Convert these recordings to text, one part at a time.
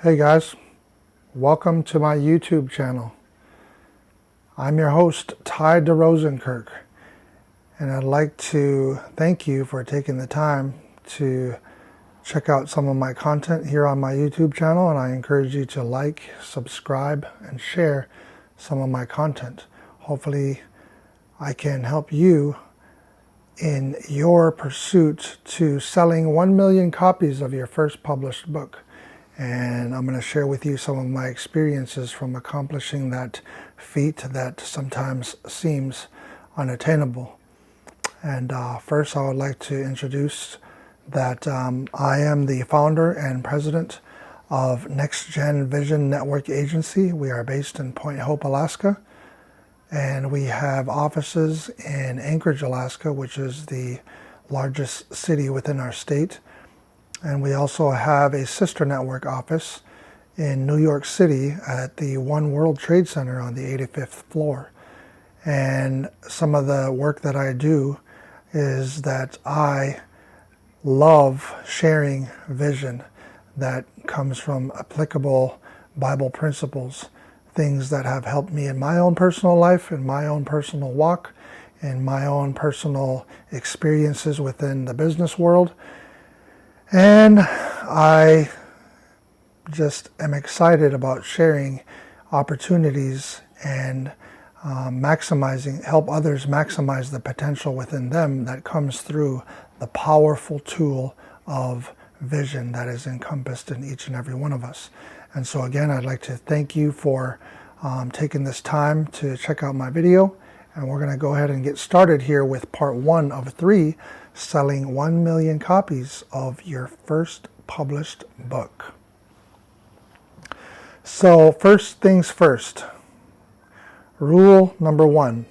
Hey guys, welcome to my YouTube channel. I'm your host, Ty DeRosenkirk, and I'd like to thank you for taking the time to check out some of my content here on my YouTube channel, and I encourage you to like, subscribe, and share some of my content. Hopefully, I can help you in your pursuit to selling 1 million copies of your first published book. And I'm going to share with you some of my experiences from accomplishing that feat that sometimes seems unattainable. And first, I would like to introduce that I am the founder and president of Next Gen Vision Network Agency. We are based in Point Hope, Alaska, and we have offices in Anchorage, Alaska, which is the largest city within our state. And we also have a sister network office in New York City at the One World Trade Center on the 85th floor. And some of the work that I do is that I love sharing vision that comes from applicable Bible principles, things that have helped me in my own personal life, in my own personal walk, in my own personal experiences within the business world. And I just am excited about sharing opportunities and help others maximize the potential within them that comes through the powerful tool of vision that is encompassed in each and every one of us. And so again, I'd like to thank you for taking this time to check out my video. And we're going to go ahead and get started here with part 1 of 3, selling 1 million copies of your first published book. So first things first, rule number 1.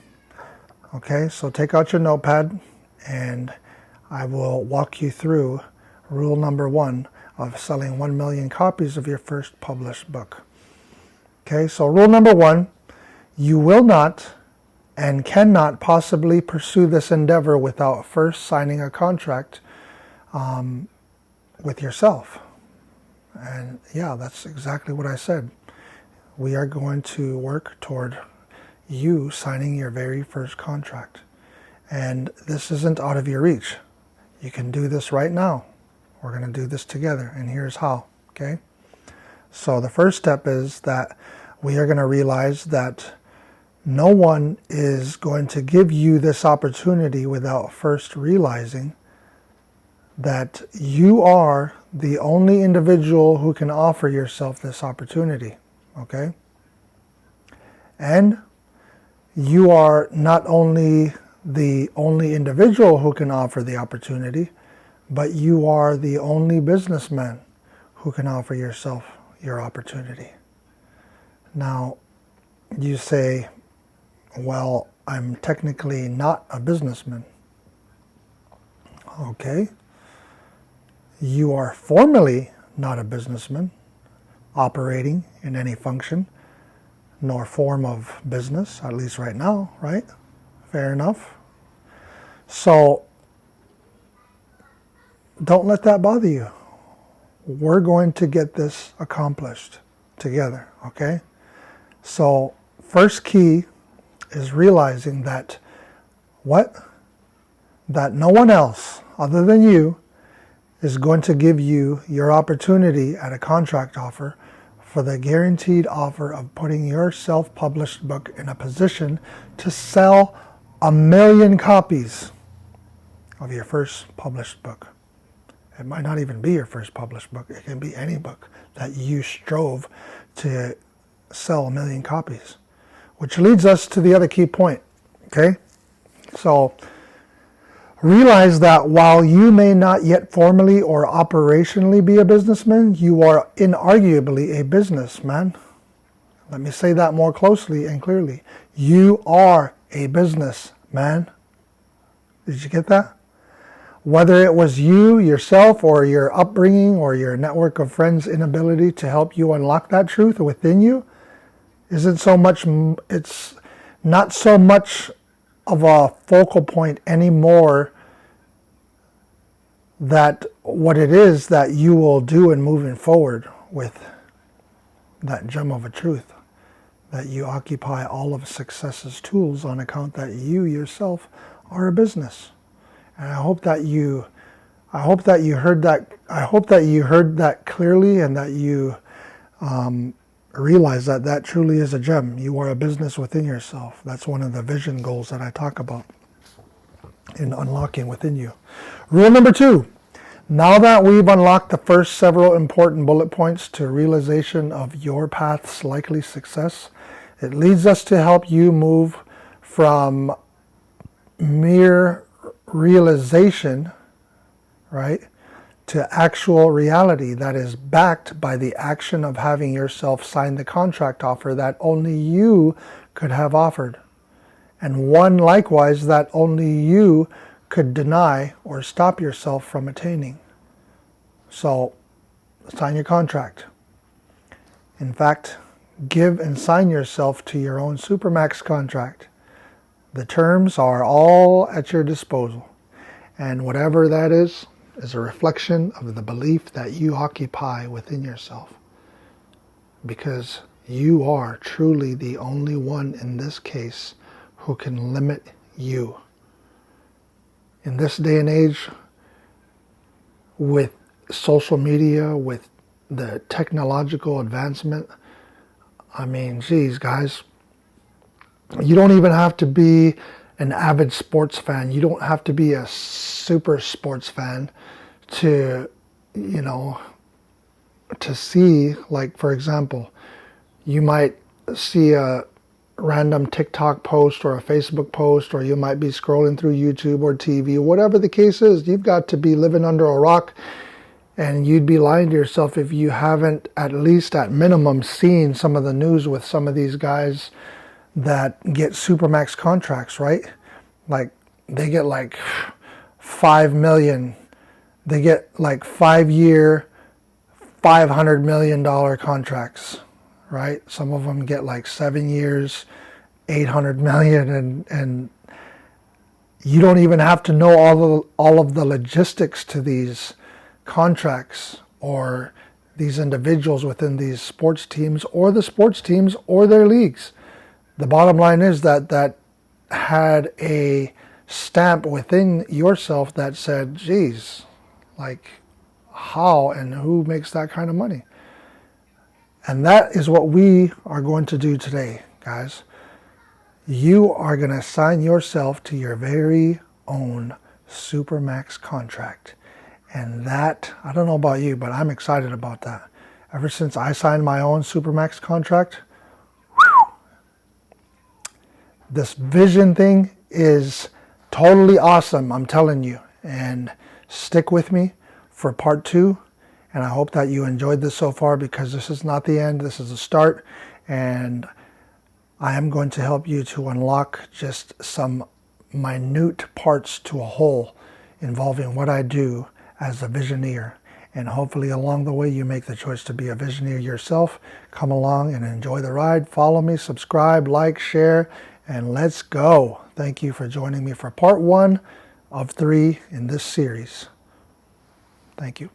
Okay, so take out your notepad and I will walk you through rule number 1 of selling 1 million copies of your first published book. Okay, so rule number 1, you will not and cannot possibly pursue this endeavor without first signing a contract with yourself. And yeah, that's exactly what I said. We are going to work toward you signing your very first contract. And this isn't out of your reach. You can do this right now. We're going to do this together, and here's how, okay? So the first step is that we are going to realize that no one is going to give you this opportunity without first realizing that you are the only individual who can offer yourself this opportunity, okay? And you are not only the only individual who can offer the opportunity, but you are the only businessman who can offer yourself your opportunity. Now, you say, well, I'm technically not a businessman. Okay. You are formally not a businessman, operating in any function, nor form of business, at least right now, right? Fair enough. So, don't let that bother you. We're going to get this accomplished together, okay? So, first key is realizing that that no one else other than you is going to give you your opportunity at a contract offer for the guaranteed offer of putting your self-published book in a position to sell 1 million copies of your first published book. It might not even be your first published book. It can be any book that you strove to sell 1 million copies. Which leads us to the other key point, okay? So, realize that while you may not yet formally or operationally be a businessman, you are inarguably a businessman. Let me say that more closely and clearly. You are a businessman. Did you get that? Whether it was you, yourself, or your upbringing, or your network of friends' inability to help you unlock that truth within you, it's not so much of a focal point anymore that what it is that you will do in moving forward with that gem of a truth, that you occupy all of success's tools on account that you yourself are a business. And I hope that you heard that clearly, and that you realize that that truly is a gem. You are a business within yourself. That's one of the vision goals that I talk about in unlocking within you. Rule number 2. Now that we've unlocked the first several important bullet points to realization of your path's likely success, it leads us to help you move from mere realization, right, to actual reality that is backed by the action of having yourself sign the contract offer that only you could have offered, and one likewise that only you could deny or stop yourself from attaining. So, sign your contract. In fact, give and sign yourself to your own Supermax contract. The terms are all at your disposal, and whatever that is a reflection of the belief that you occupy within yourself, because you are truly the only one in this case who can limit you. In this day and age, with social media, with the technological advancement, I mean, geez, guys, you don't even have to be an avid sports fan. You don't have to be a super sports fan to, to see, like, for example, you might see a random TikTok post or a Facebook post, or you might be scrolling through YouTube or TV, whatever the case is. You've got to be living under a rock, and you'd be lying to yourself if you haven't at least at minimum seen some of the news with some of these guys that get Supermax contracts, right? Like, they get like 5 million. They get like 5-year, $500 million contracts, right? Some of them get like 7 years, 800 million, and you don't even have to know all of the logistics to these contracts or these individuals within these sports teams or the sports teams or their leagues. The bottom line is that had a stamp within yourself that said, geez, like, how and who makes that kind of money? And that is what we are going to do today, guys. You are going to sign yourself to your very own Supermax contract. And that, I don't know about you, but I'm excited about that. Ever since I signed my own Supermax contract, this vision thing is totally awesome, I'm telling you. And stick with me for part 2. And I hope that you enjoyed this so far, because this is not the end. This is the start. And I am going to help you to unlock just some minute parts to a whole involving what I do as a visioneer. And hopefully along the way you make the choice to be a visioneer yourself. Come along and enjoy the ride. Follow me, subscribe, like, share, and let's go. Thank you for joining me for part 1 of 3 in this series. Thank you.